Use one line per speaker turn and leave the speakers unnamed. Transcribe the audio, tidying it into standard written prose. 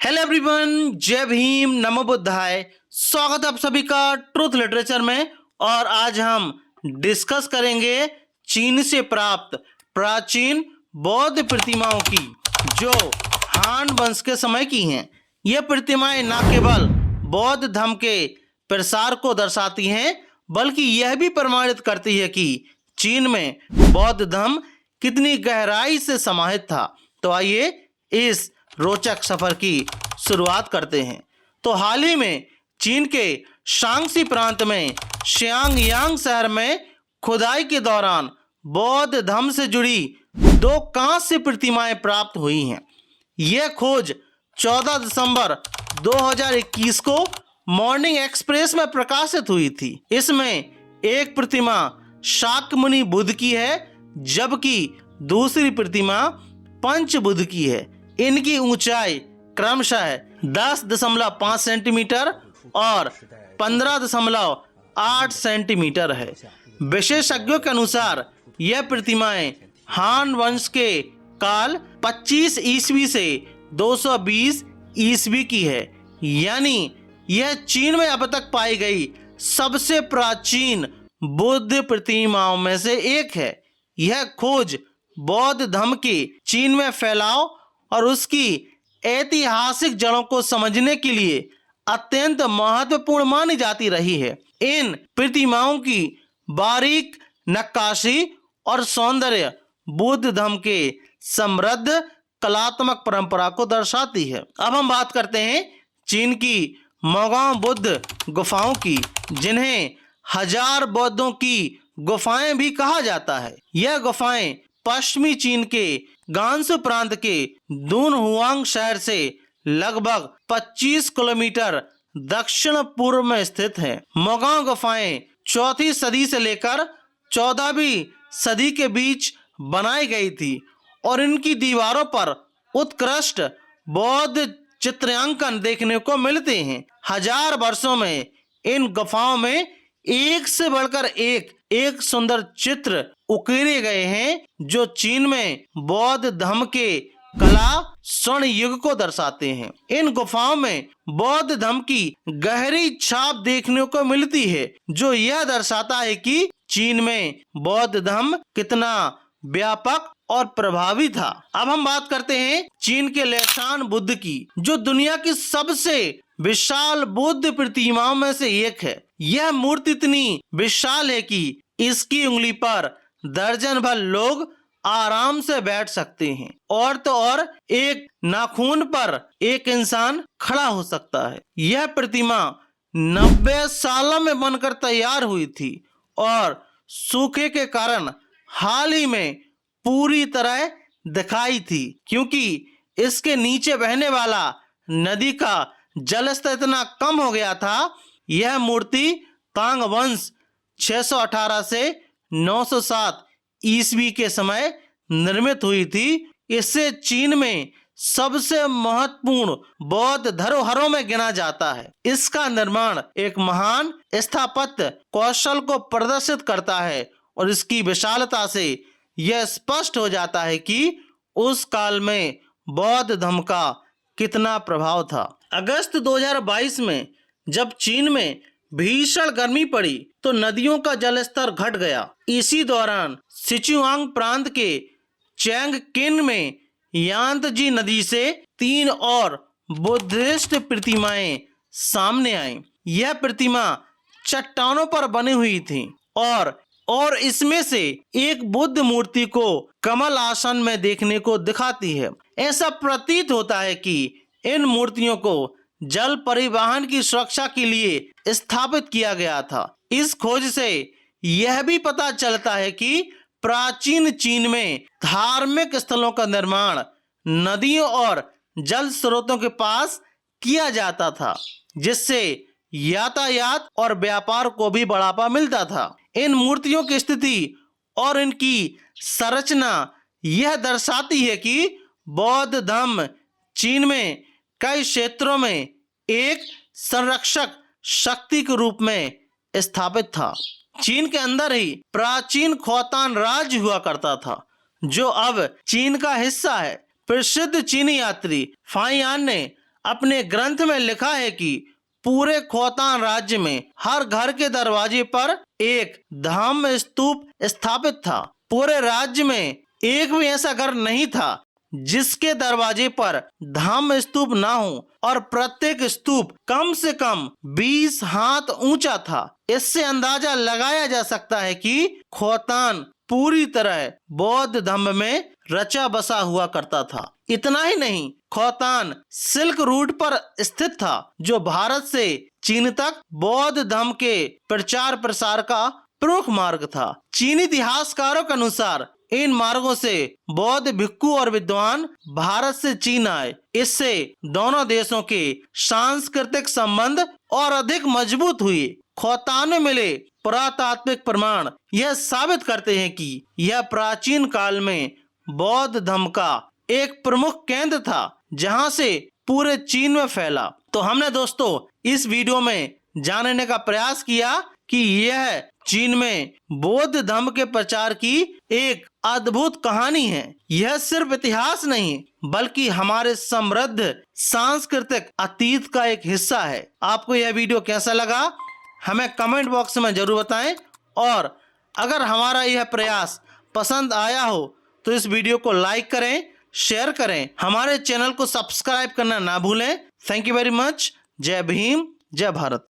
Hello everyone, जय भीम, नमो बुद्धाय। स्वागत है आप सभी का ट्रूथ लिटरेचर में। और आज हम डिस्कस करेंगे चीन से प्राप्त प्राचीन बौद्ध प्रतिमाओं की, जो हान वंश के समय की हैं। ये प्रतिमाएं न केवल बौद्ध धर्म के प्रसार को दर्शाती हैं, बल्कि यह भी प्रमाणित करती है कि चीन में बौद्ध धर्म कितनी गहराई से समाहित था। तो आइए इस रोचक सफर की शुरुआत करते हैं। तो हाल ही में चीन के शांगसी प्रांत में शियांग शहर में खुदाई के दौरान बौद्ध धर्म से जुड़ी 2 कांस्य प्रतिमाएं प्राप्त हुई हैं। यह खोज 14 दिसंबर 2021 को मॉर्निंग एक्सप्रेस में प्रकाशित हुई थी। इसमें एक प्रतिमा शाक्यमुनि बुद्ध की है, जबकि दूसरी प्रतिमा पंच बुद्ध की है। इनकी ऊंचाई क्रमशः 10.5 सेंटीमीटर और 15.8 सेंटीमीटर है। विशेषज्ञों के अनुसार यह प्रतिमाएं हान वंश के काल 25 ईस्वी से 220 ईस्वी की है, यानी यह चीन में अब तक पाई गई सबसे प्राचीन बुद्ध प्रतिमाओं में से एक है। यह खोज बौद्ध धर्म के चीन में फैलाव और उसकी ऐतिहासिक जड़ों को समझने के लिए अत्यंत महत्वपूर्ण मानी जाती रही है। इन प्रतिमाओं की बारीक नक्काशी और सौंदर्य बुद्ध धर्म के समृद्ध कलात्मक परंपरा को दर्शाती है। अब हम बात करते हैं चीन की मोगांव बुद्ध गुफाओं की, जिन्हें 1000 बौद्धों की गुफाएं भी कहा जाता है। यह गुफाएं पश्चिमी चीन के गांसू प्रांत के दुनहुआंग शहर से लगभग 25 किलोमीटर दक्षिण पूर्व में स्थित है। मोगांव गुफाएं 4वीं सदी से लेकर 14वीं सदी के बीच बनाई गई थी और इनकी दीवारों पर उत्कृष्ट बौद्ध चित्रांकन देखने को मिलते हैं। 1000 वर्षों में इन गुफाओं में एक से बढ़कर एक सुंदर चित्र उकेरे गए हैं, जो चीन में बौद्ध धर्म के कला स्वर्ण युग को दर्शाते हैं। इन गुफाओं में बौद्ध धर्म की गहरी छाप देखने को मिलती है, जो यह दर्शाता है कि चीन में बौद्ध धर्म कितना व्यापक और प्रभावी था। अब हम बात करते हैं चीन के लैशान बुद्ध की, जो दुनिया की सबसे विशाल बुद्ध प्रतिमाओं में से एक है। यह मूर्ति इतनी विशाल है कि इसकी उंगली पर दर्जन भर लोग आराम से बैठ सकते हैं, और तो और एक नाखून पर एक इंसान खड़ा हो सकता है। यह प्रतिमा 90 सालों में बनकर तैयार हुई थी और सूखे के कारण हाल ही में पूरी तरह दिखाई थी, क्योंकि इसके नीचे बहने वाला नदी का जलस्तर इतना कम हो गया था। यह मूर्ति तांग वंश 618 से 907 ईस्वी के समय निर्मित हुई थी। इससे चीन में सबसे महत्वपूर्ण बौद्ध धरोहरों में गिना जाता है। इसका निर्माण एक महान स्थापत्य कौशल को प्रदर्शित करता है और इसकी विशालता से यह स्पष्ट हो जाता है कि उस काल में बौद्ध धर्म का कितना प्रभाव था। अगस्त 2022 में जब चीन में भीषण गर्मी पड़ी तो नदियों का जलस्तर घट गया। इसी दौरान सिचुआंग प्रांत के चैंगकिन में यांतजी नदी से 3 और बुद्धिस्ट प्रतिमाएं सामने आईं। यह प्रतिमा चट्टानों पर बनी हुई थी और इसमें से एक बुद्ध मूर्ति को कमल आसन में देखने को दिखाती है। ऐसा प्रतीत होता है कि इन मूर्तियों को जल परिवहन की सुरक्षा के लिए स्थापित किया गया था। इस खोज से यह भी पता चलता है कि प्राचीन चीन में धार्मिक स्थलों का निर्माण नदियों और जल स्रोतों के पास किया जाता था, जिससे यातायात और व्यापार को भी बढ़ावा मिलता था। इन मूर्तियों की स्थिति और इनकी संरचना यह दर्शाती है कि बौद्ध धर्म चीन में कई क्षेत्रों में एक संरक्षक शक्ति के रूप में स्थापित था। चीन के अंदर ही प्राचीन खोतान राज्य हुआ करता था, जो अब चीन का हिस्सा है। प्रसिद्ध चीनी यात्री फाइयान ने अपने ग्रंथ में लिखा है कि पूरे खोतान राज्य में हर घर के दरवाजे पर एक धम्म स्तूप स्थापित था। पूरे राज्य में एक भी ऐसा घर नहीं था जिसके दरवाजे पर धम्म स्तूप ना हो और प्रत्येक स्तूप कम से कम 20 हाथ ऊंचा था। इससे अंदाजा लगाया जा सकता है कि खोतान पूरी तरह बौद्ध धम्म में रचा बसा हुआ करता था। इतना ही नहीं, खोतान सिल्क रूट पर स्थित था, जो भारत से चीन तक बौद्ध धर्म के प्रचार प्रसार का प्रमुख मार्ग था। चीनी इतिहासकारों के अनुसार इन मार्गों से बौद्ध भिक्षु और विद्वान भारत से चीन आए। इससे दोनों देशों के सांस्कृतिक संबंध और अधिक मजबूत हुए। खोतान में मिले पुरातात्विक प्रमाण यह साबित करते हैं कि यह प्राचीन काल में बौद्ध धर्म का एक प्रमुख केंद्र था, जहां से पूरे चीन में फैला। तो हमने दोस्तों इस वीडियो में जानने का प्रयास किया कि यह चीन में बौद्ध धर्म के प्रचार की एक अद्भुत कहानी है। यह सिर्फ इतिहास नहीं बल्कि हमारे समृद्ध सांस्कृतिक अतीत का एक हिस्सा है। आपको यह वीडियो कैसा लगा हमें कमेंट बॉक्स में जरूर बताएं, और अगर हमारा यह प्रयास पसंद आया हो तो इस वीडियो को लाइक करें, शेयर करें, हमारे चैनल को सब्सक्राइब करना ना भूलें। Thank you very much. जय भीम, जय भारत।